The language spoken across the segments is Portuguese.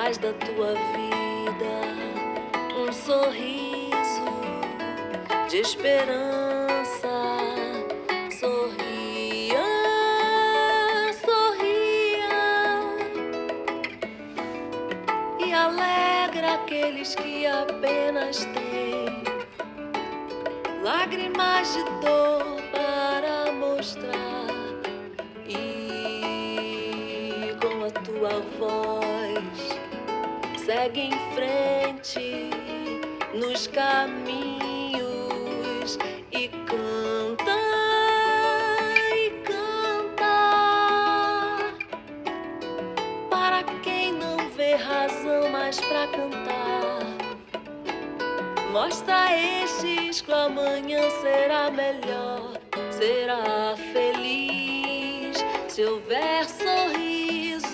faz da tua vida um sorriso de esperança. Sorria, sorria e alegra aqueles que apenas têm lágrimas de dor para mostrar. E com a tua voz segue em frente nos caminhos e canta, e canta para quem não vê razão mais pra cantar. Mostra a estes que o amanhã será melhor, será feliz. Se houver sorrisos,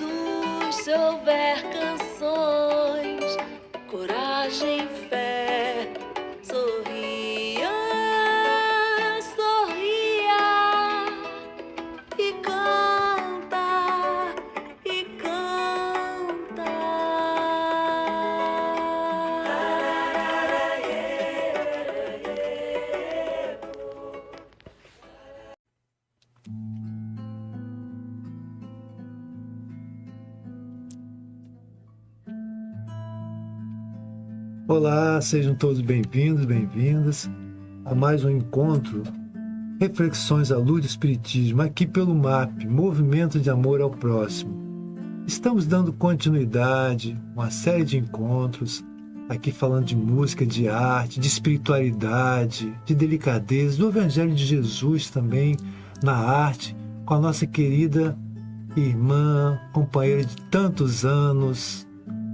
se houver canções, coragem, fé, sorria, sorria e canta, e canta. Olá, sejam todos bem-vindos, bem-vindas a mais um encontro, Reflexões à Luz do Espiritismo, aqui pelo MAP, Movimento de Amor ao Próximo. Estamos dando continuidade, uma série de encontros, aqui falando de música, de arte, de espiritualidade, de delicadeza, do Evangelho de Jesus também, na arte, com a nossa querida irmã, companheira de tantos anos,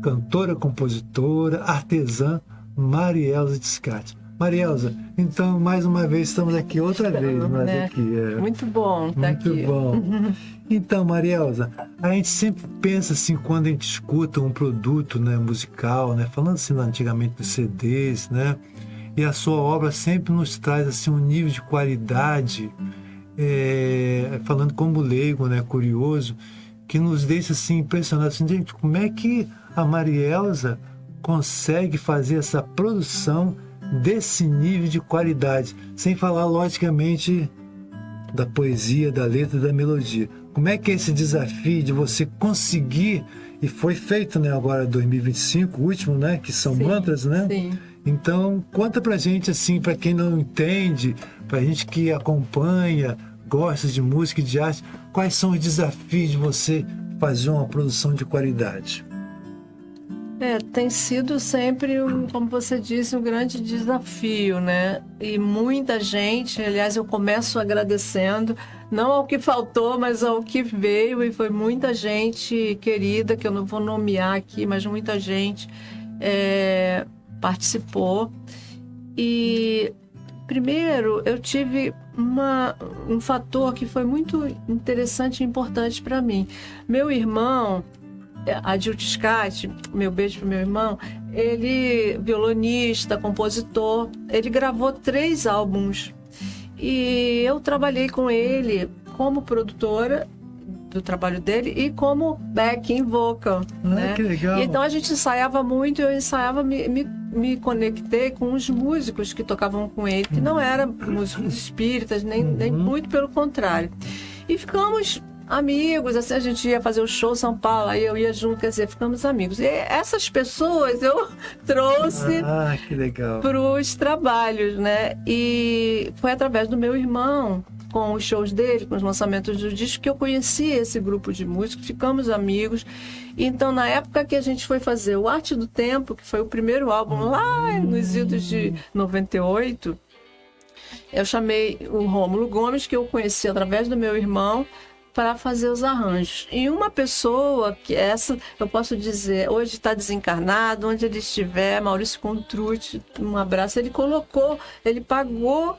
cantora, compositora, artesã, Marielza Descarte. Marielza, então, mais uma vez, estamos aqui outra vez. Nós aqui, Muito bom estar aqui. Muito bom. Então, Marielza, a gente sempre pensa assim, quando a gente escuta um produto, né, musical, né, falando assim antigamente dos CDs, né, e a sua obra sempre nos traz assim, um nível de qualidade, falando como leigo, né, curioso, que nos deixa assim, impressionados. Assim, gente, como é que a Marielza consegue fazer essa produção desse nível de qualidade, sem falar, logicamente, da poesia, da letra, da melodia. Como é que é esse desafio de você conseguir, e foi feito, né, agora 2025, o último, né, que são mantras, né? Sim. Então, conta pra gente, assim, pra quem não entende, pra gente que acompanha, gosta de música e de arte, quais são os desafios de você fazer uma produção de qualidade? Tem sido sempre, como você disse, um grande desafio, né? E muita gente, aliás, eu começo agradecendo, não ao que faltou, mas ao que veio, e foi muita gente querida, que eu não vou nomear aqui, mas muita gente participou. E, primeiro, eu tive um fator que foi muito interessante e importante para mim. Meu irmão, Adil Descarte, meu beijo pro meu irmão, ele violonista, compositor, ele gravou 3 álbuns e eu trabalhei com ele como produtora do trabalho dele e como backing vocal, né? Que legal. E então a gente ensaiava muito, eu ensaiava, me conectei com os músicos que tocavam com ele, que não eram músicos espíritas, nem muito pelo contrário. E ficamos amigos, assim, a gente ia fazer o show em São Paulo, aí eu ia junto, quer dizer, ficamos amigos. E essas pessoas eu trouxe para os trabalhos, né? E foi através do meu irmão, com os shows dele, com os lançamentos do disco, que eu conheci esse grupo de músicos, ficamos amigos. Então, na época que a gente foi fazer o Arte do Tempo, que foi o primeiro álbum lá nos idos de 98, eu chamei o Rômulo Gomes, que eu conheci através do meu irmão, para fazer os arranjos. E uma pessoa, que essa, eu posso dizer, hoje está desencarnado, onde ele estiver, Maurício Contrucci, um abraço, ele pagou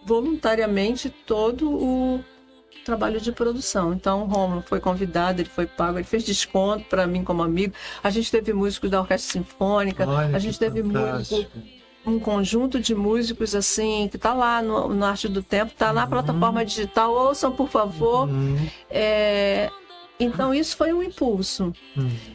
voluntariamente todo o trabalho de produção. Então, o Rômulo foi convidado, ele foi pago, ele fez desconto para mim como amigo. A gente teve músicos da Orquestra Sinfônica, a gente teve um conjunto de músicos assim, que está lá no Arte do Tempo, está na plataforma digital, ouçam por favor. Então, isso foi um impulso.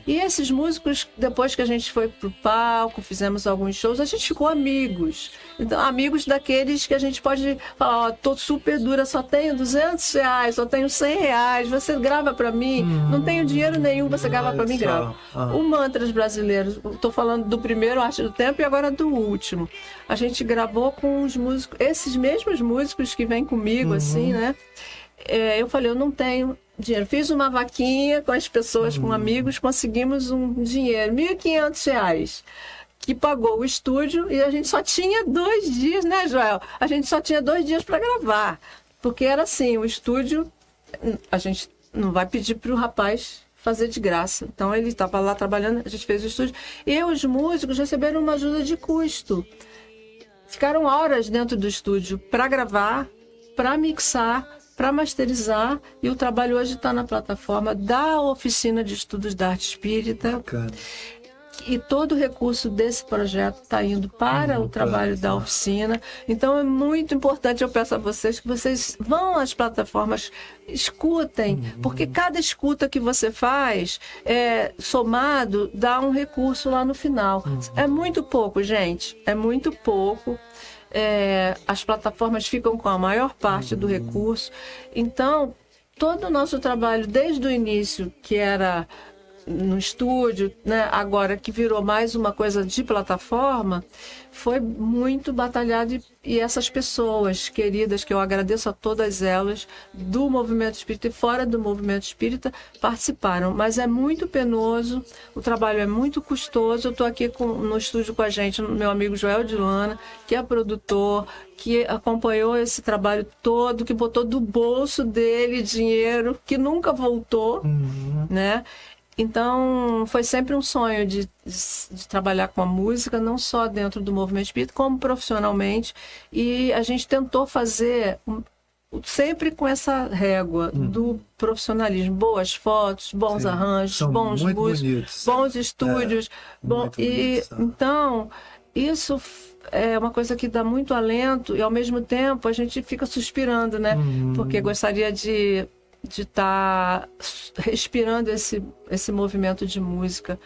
E esses músicos, depois que a gente foi pro palco, fizemos alguns shows, a gente ficou amigos. Então, amigos daqueles que a gente pode falar, ó, tô super dura, só tenho R$200, só tenho R$100, você grava pra mim? Não tenho dinheiro nenhum, você grava pra mim? Grava. O Mantras Brasileiros, tô falando do primeiro Arte do Tempo e agora do último. A gente gravou com os músicos, esses mesmos músicos que vêm comigo, assim, né? Eu falei, eu não tenho dinheiro. Fiz uma vaquinha com as pessoas, com amigos, conseguimos um dinheiro, R$1.500, que pagou o estúdio e a gente só tinha 2 dias, né, Joel? A gente só tinha 2 dias para gravar, porque era assim, o estúdio, a gente não vai pedir para o rapaz fazer de graça. Então ele estava lá trabalhando, a gente fez o estúdio. E os músicos receberam uma ajuda de custo. Ficaram horas dentro do estúdio para gravar, para mixar, para masterizar, e o trabalho hoje está na plataforma da Oficina de Estudos da Arte Espírita. Bacana. E todo o recurso desse projeto está indo para o trabalho da oficina. Então é muito importante, eu peço a vocês que vocês vão às plataformas, escutem, porque cada escuta que você faz, somado, dá um recurso lá no final. É muito pouco, gente, é muito pouco. As plataformas ficam com a maior parte do recurso. Então, todo o nosso trabalho, desde o início, que era no estúdio, né, agora que virou mais uma coisa de plataforma, foi muito batalhado, e essas pessoas queridas, que eu agradeço a todas elas, do movimento espírita e fora do movimento espírita, participaram. Mas é muito penoso, o trabalho é muito custoso. Eu estou aqui no estúdio com a gente, meu amigo Joel de Lana, que é produtor, que acompanhou esse trabalho todo, que botou do bolso dele dinheiro, que nunca voltou, né? Então, foi sempre um sonho de trabalhar com a música, não só dentro do movimento espírita, como profissionalmente. E a gente tentou fazer sempre com essa régua do profissionalismo. Boas fotos, bons arranjos, São bons muito músicos, bonitos. bons estúdios. Então, isso é uma coisa que dá muito alento, e ao mesmo tempo a gente fica suspirando, né? Porque gostaria de estar respirando esse movimento de música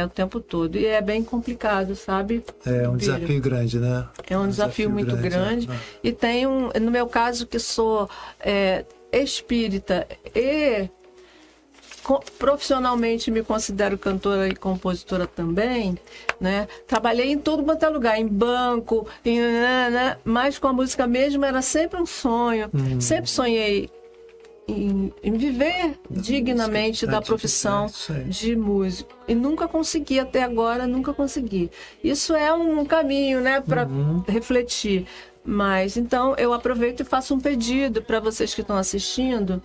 o tempo todo. E é bem complicado, sabe? É um desafio grande, né? É um desafio muito grande. E tem no meu caso, que sou espírita e profissionalmente me considero cantora e compositora também, né? Trabalhei em todo quanto é lugar, em banco, mas com a música mesmo era sempre um sonho. Sempre sonhei em viver dignamente da profissão de músico. E nunca consegui, até agora, nunca consegui. Isso é um caminho, né, para refletir. Mas, então, eu aproveito e faço um pedido para vocês que estão assistindo,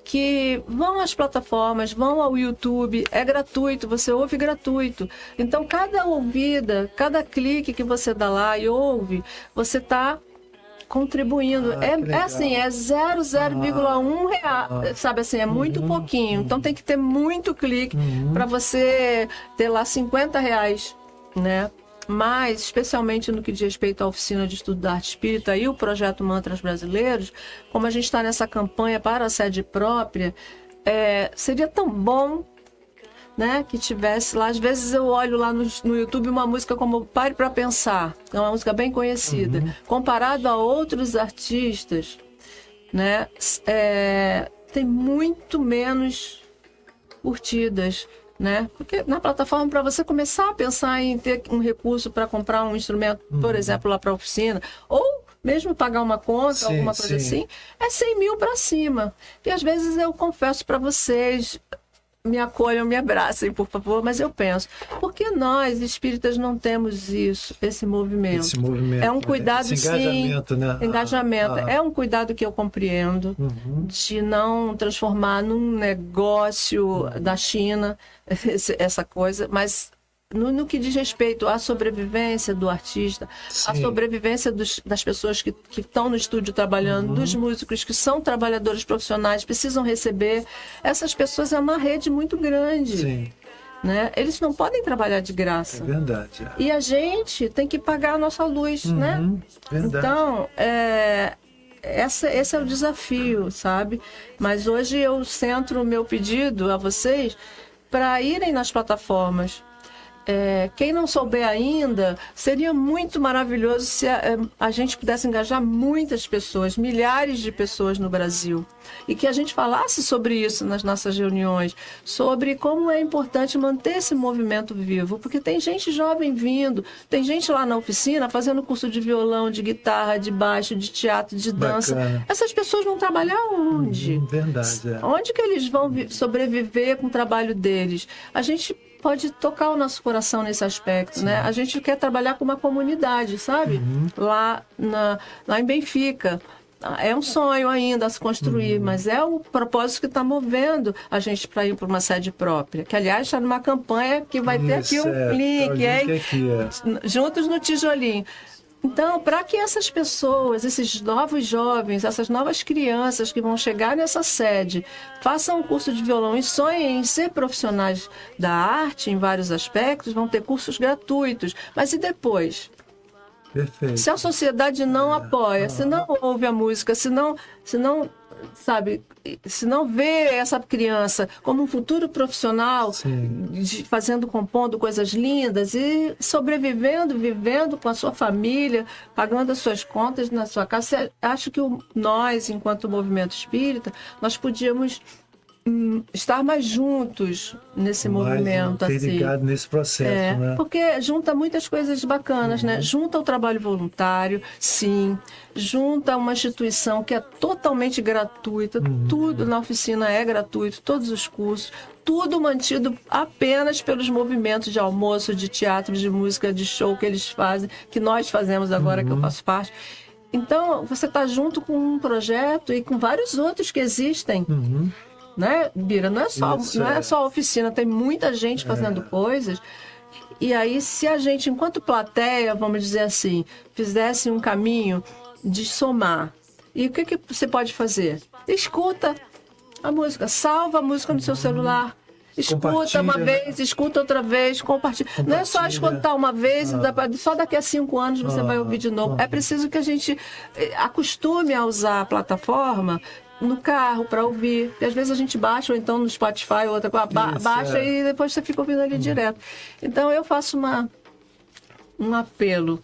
que vão às plataformas, vão ao YouTube, é gratuito, você ouve gratuito. Então, cada ouvida, cada clique que você dá lá e ouve, você está contribuindo. É assim, é 0,1 real, sabe assim, é muito pouquinho. Então tem que ter muito clique para você ter lá R$50, né? Mas, especialmente no que diz respeito à Oficina de Estudo da Arte Espírita e o projeto Mantras Brasileiros, como a gente está nessa campanha para a sede própria, seria tão bom, né, que tivesse lá. Às vezes eu olho lá no YouTube uma música como Pare para Pensar, é uma música bem conhecida, comparado a outros artistas, né, tem muito menos curtidas, né, porque na plataforma, para você começar a pensar em ter um recurso para comprar um instrumento, por exemplo, lá para a oficina, ou mesmo pagar uma conta, alguma coisa assim, é 100 mil para cima. E às vezes eu confesso para vocês, me acolham, me abracem, por favor, mas eu penso, por que nós, espíritas, não temos esse movimento? Esse movimento, é um cuidado, esse engajamento, sim, né? Engajamento. É um cuidado que eu compreendo, de não transformar num negócio da China, essa coisa, mas no que diz respeito à sobrevivência do artista, à sobrevivência das pessoas que estão no estúdio trabalhando, dos músicos que são trabalhadores profissionais, precisam receber. Essas pessoas é uma rede muito grande. Sim. Né? Eles não podem trabalhar de graça. É verdade. E a gente tem que pagar a nossa luz, né? Verdade. Então, esse é o desafio, sabe? Mas hoje eu centro o meu pedido a vocês para irem nas plataformas. Quem não souber ainda, seria muito maravilhoso se a gente pudesse engajar muitas pessoas, milhares de pessoas no Brasil, e que a gente falasse sobre isso nas nossas reuniões, sobre como é importante manter esse movimento vivo, porque tem gente jovem vindo, tem gente lá na oficina fazendo curso de violão, de guitarra, de baixo, de teatro, de dança. Bacana. Essas pessoas vão trabalhar onde? Verdade, Onde que eles vão sobreviver com o trabalho deles? A gente pode tocar o nosso coração nesse aspecto, né? A gente quer trabalhar com uma comunidade, sabe? Lá em Benfica. É um sonho ainda a se construir, mas é o propósito que está movendo a gente para ir para uma sede própria. Que, aliás, está numa campanha que vai ter aqui um link, Juntos no Tijolinho. Então, para que essas pessoas, esses novos jovens, essas novas crianças que vão chegar nessa sede, façam um curso de violão e sonhem em ser profissionais da arte em vários aspectos, vão ter cursos gratuitos. Mas e depois? Perfeito. Se a sociedade não apoia, se não ouve a música, se não vê essa criança como um futuro profissional, compondo coisas lindas e sobrevivendo, vivendo com a sua família, pagando as suas contas na sua casa, acho que nós, enquanto movimento espírita, nós podíamos estar mais juntos nesse movimento, ligado nesse processo, né? Porque junta muitas coisas bacanas, né? Junta o trabalho voluntário, sim, junta uma instituição que é totalmente gratuita, tudo na oficina é gratuito, todos os cursos, tudo mantido apenas pelos movimentos de almoço, de teatro, de música, de show que eles fazem, que nós fazemos agora, que eu faço parte. Então, você está junto com um projeto e com vários outros que existem. Né, Bira? Não é só a oficina, tem muita gente fazendo coisas. E aí, se a gente, enquanto plateia, vamos dizer assim, fizesse um caminho de somar, e o que você pode fazer? Escuta a música, salva a música no seu celular. Escuta uma vez, escuta outra vez, compartilha. Não é só escutar uma vez, só daqui a 5 anos você vai ouvir de novo. É preciso que a gente acostume a usar a plataforma no carro para ouvir. E às vezes a gente baixa, ou então no Spotify, ou outra coisa, baixa e depois você fica ouvindo ali direto. Então eu faço um apelo.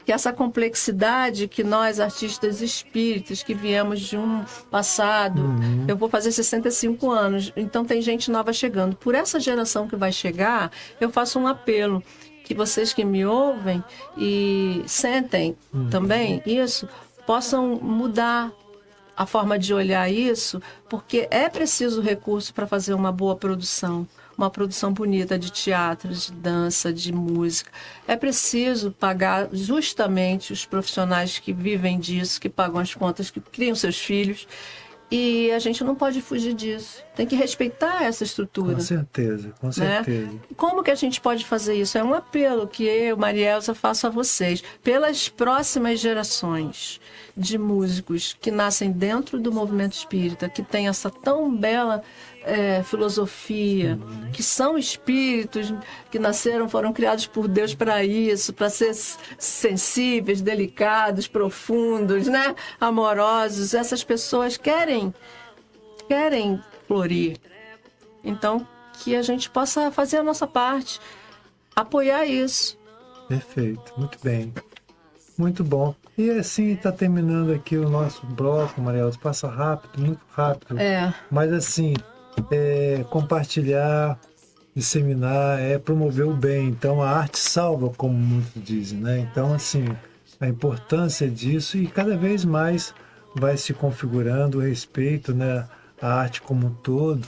Que essa complexidade que nós, artistas espíritas, que viemos de um passado, eu vou fazer 65 anos, então tem gente nova chegando. Por essa geração que vai chegar, eu faço um apelo, que vocês que me ouvem e sentem também isso, possam mudar a forma de olhar isso, porque é preciso recurso para fazer uma boa produção. Uma produção bonita de teatro, de dança, de música. É preciso pagar justamente os profissionais que vivem disso, que pagam as contas, que criam seus filhos. E a gente não pode fugir disso. Tem que respeitar essa estrutura. Com certeza, com certeza. Né? Como que a gente pode fazer isso? É um apelo que eu, Maria Elza, faço a vocês. Pelas próximas gerações de músicos que nascem dentro do movimento espírita, que tem essa tão bela filosofia, que são espíritos que foram criados por Deus para isso, para ser sensíveis, delicados, profundos, né? Amorosos. Essas pessoas querem florir. Então, que a gente possa fazer a nossa parte, apoiar isso. Perfeito, muito bem. Muito bom. E assim está terminando aqui o nosso bloco, Maria Elza. Passa rápido, muito rápido. Mas assim, compartilhar, disseminar, promover o bem. Então a arte salva, como muitos dizem, né? Então assim, a importância disso, e cada vez mais vai se configurando o respeito, né, à arte como um todo,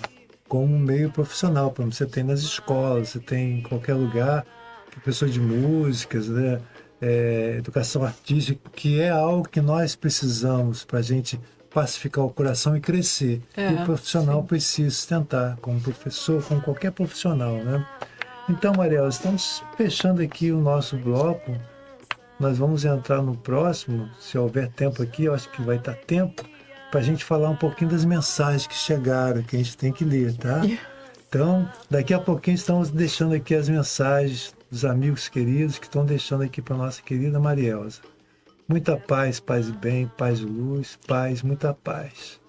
como um meio profissional. Como você tem nas escolas, você tem em qualquer lugar, professor de músicas, né? Educação artística, que é algo que nós precisamos para a gente pacificar o coração e crescer. E o profissional precisa sustentar, como professor, como qualquer profissional, né? Então, Maria Elza, estamos fechando aqui o nosso bloco. Nós vamos entrar no próximo, se houver tempo aqui, eu acho que vai estar tempo, para a gente falar um pouquinho das mensagens que chegaram, que a gente tem que ler, tá? Então, daqui a pouquinho estamos deixando aqui as mensagens dos amigos queridos que estão deixando aqui para a nossa querida Maria Elza. Muita paz e bem, paz e luz, paz, muita paz.